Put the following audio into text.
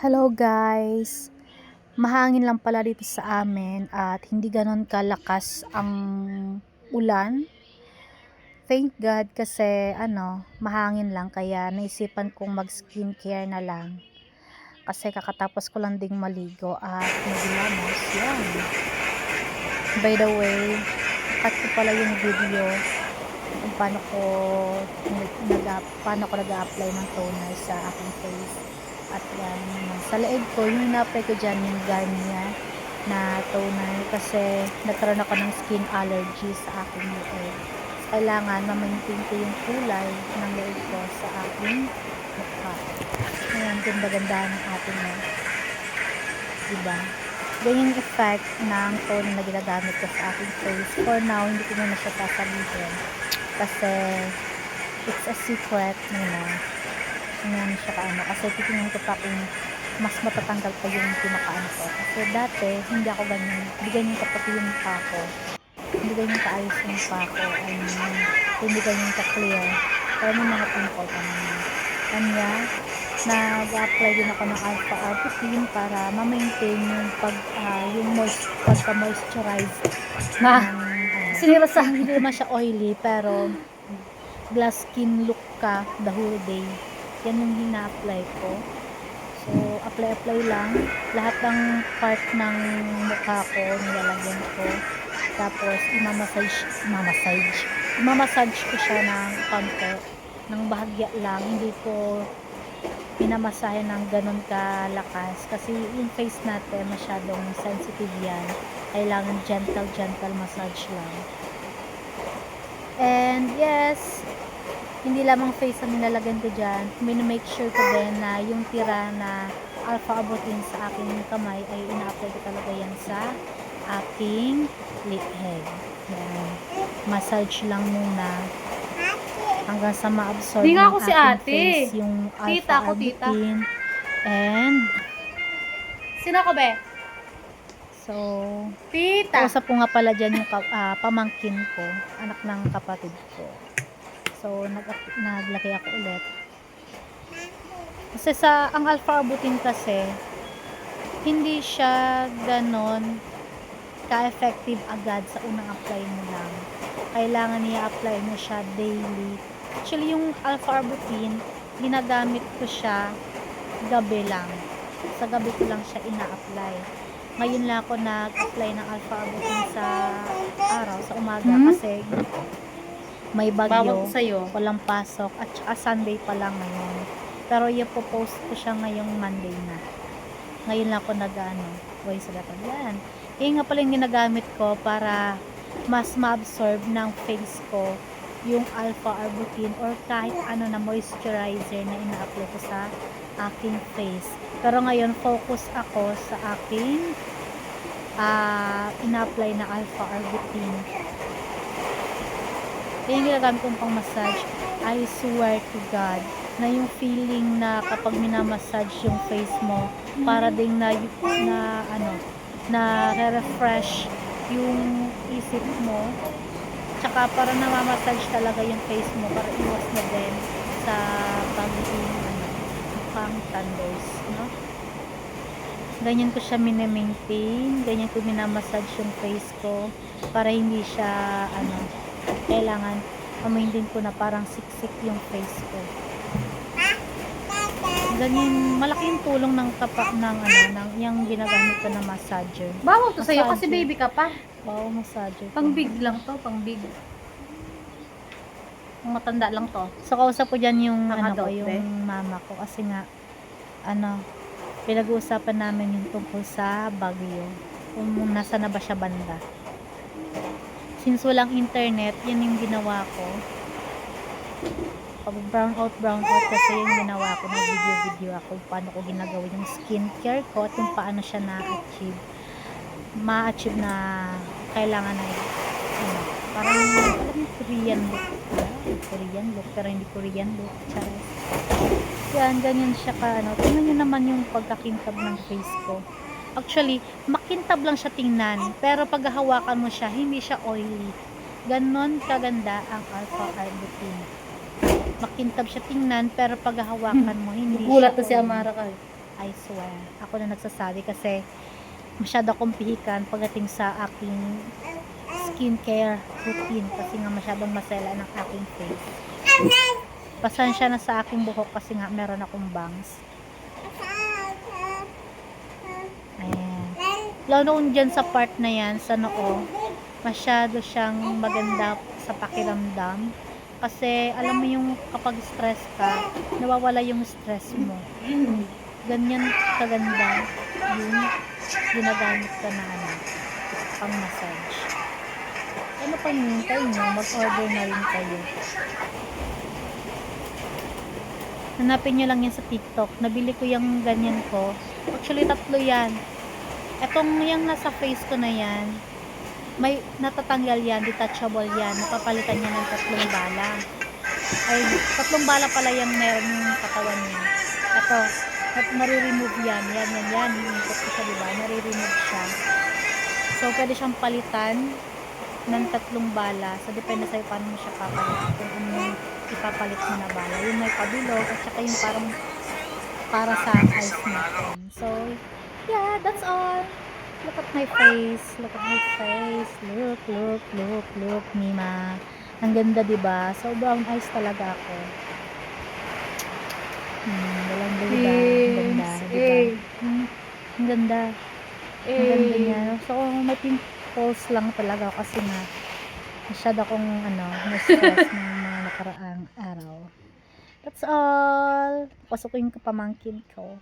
Hello guys! Mahangin lang pala dito sa amin at hindi ganon kalakas ang ulan. Thank God kasi mahangin lang kaya naisipan kong mag skincare na lang. Kasi kakatapos ko lang ding maligo at maglamos. Yan. By the way, cut ko pala yung video kung paano ko nag-apply ng toner sa aking face. At yan, sa leeg ko, yung ina-apply ko dyan, yung Garnier na toner kasi nagkaroon ako ng skin allergy sa aking leeg. Kailangan ma-maintain ko yung kulay ng leeg ko sa aking mukha. Ayan, ganda-ganda ng ating diba? Ganyan yung effect ng toner na ginagamit ko sa aking face. For now, hindi ko muna siya sasabihin kasi it's a secret muna. Ngayon siya kasi titingnan ko pa kung mas matatanggal pa yung pinakaano ko. Kasi dati, hindi ako ganyan. Hindi ganyan kapati yung mukha ko. Hindi ganyan kaayos yung mukha ko. Hindi ganyan ka-clear. Pero may mga pimple pa naman. Kanya, nag-apply din ako ng alpha arbutin para ma-maintain yung pagka-moisturize Sinira sa hindi naman siya oily pero glass skin look ka the whole day. Yan yung hina-apply ko. So, apply lang. Lahat ng part ng mukha ko, nilalagyan ko. Tapos, imamassage ko siya ng konti. Ng bahagya lang. Hindi ko pinamasahe ng ganun kalakas. Kasi yung face natin, masyadong sensitive yan. Kailangan gentle massage lang. And yes, hindi lamang face ang nilalagyan ko dyan, make sure ko din na yung tira na alpha arbutin sa aking kamay ay ina-apply ko talaga yan sa aking leeg. Yan. Massage lang muna hanggang sa ma-absorb ng ako si aking ate. face yung alpha arbutin. And Sino ko be? so, Tita. kausap ko nga pala dyan yung pamangkin ko, anak ng kapatid ko. So, naglaki ako ulit. Kasi ang alpha arbutin kasi, hindi siya ganon ka-effective agad sa unang apply mo lang. Kailangan i-apply mo siya daily. Actually, yung alpha arbutin, ginagamit ko siya gabi lang. Sa gabi ko lang siya ina-apply. Ngayon lang ako nag-apply ng alpha arbutin sa araw, sa umaga kasi may bagyo, walang pasok, at saka Sunday pa lang ngayon. Pero ipo-post ko siya ngayong Monday na. Ngayon lang ako voice letter. Yan. Yung nga pala yung ginagamit ko para mas ma-absorb ng face ko yung alpha arbutin or kahit ano na moisturizer na ina-apply ko sa aking face. Pero ngayon, focus ako sa aking ina-apply na alpha arbutin. Yung ginagamit kong pang massage, I swear to God na yung feeling na kapag minamassage yung face mo, para ding refresh yung isip mo, tsaka para namamassage talaga yung face mo para iwas na din sa pagiging mukhang thunders, no? Ganyan ko siya mini-maintain, ganyan ko minamassage yung face ko para hindi siya kailangan ma-maintain ko na parang siksik yung face ko. Ganyan, malaking tulong ng yung ginagamit ko na massager. Bawal to sa'yo kasi baby ka pa. Wow, massager. Pang big lang to, pang big. Pang matanda lang to. So, kausap ko dyan yung yung mama ko kasi nga pinag-uusapan namin yung tungkol sa Baguio. Kung nasa na ba siya banda. Since walang internet, yan yung ginawa ko. Pag brown out kasi yung ginawa ko, nag-video ako paano ko ginagawa yung skincare ko at kung paano siya ma-achieve na kailangan na parang Korean look pero hindi Korean look. Charis. Yan, ganyan siya tingnan nyo naman yung pagkakintab ng face ko. Actually, makintab lang siya tingnan, pero pag hawakan mo siya, hindi siya oily. Ganon kaganda ang alpha arbutin. Makintab siya tingnan, pero pag hawakan mo, hindi gulat siya to si oily. Amara ka. I swear. Ako na nagsasabi kasi masyado akong pihikan pagdating sa aking skincare routine kasi nga masyadong masela ng aking face. Pasensya na sa aking buhok kasi nga meron akong bangs. Ayan. Lalo kung dyan sa part na yan, sa noo, masyado siyang maganda sa pakiramdam. Kasi alam mo yung kapag stress ka, nawawala yung stress mo. Ganyan kaganda yung ginagamit ka na pang massage. Ano pang hintay nyo? Mag-order na rin kayo. Hanapin nyo lang yan sa TikTok. Nabili ko yung ganyan ko. Actually, 3 yan. Etong yung nasa face ko na yan, may natatanggal yan, detachable yan. Napapalitan niya ng 3 bala. Ay, 3 bala pala yung meron yung katawan niya. Ito, nare-remove yan. Yan. Inikot ko siya, diba? Nare-remove siya. So, pwede siyang palitan ng 3 bala. So, depende sa'yo paano mo siya papalit. Kung ano yung ipapalit mo na bala. Yung may pabilog at saka yung parang para sa eyes natin. So, yeah, that's all. Look at my face. Look at my face. Look, Mima. Ang ganda, diba? So, brown eyes talaga ako. Walang diba? Ang ganda, diba? Ang ganda. Ang ganda niya. So, may pimples lang talaga kasi nga masyado akong na-stress ng mga nakaraang araw. That's all. Pasukin ko pamangkin ko.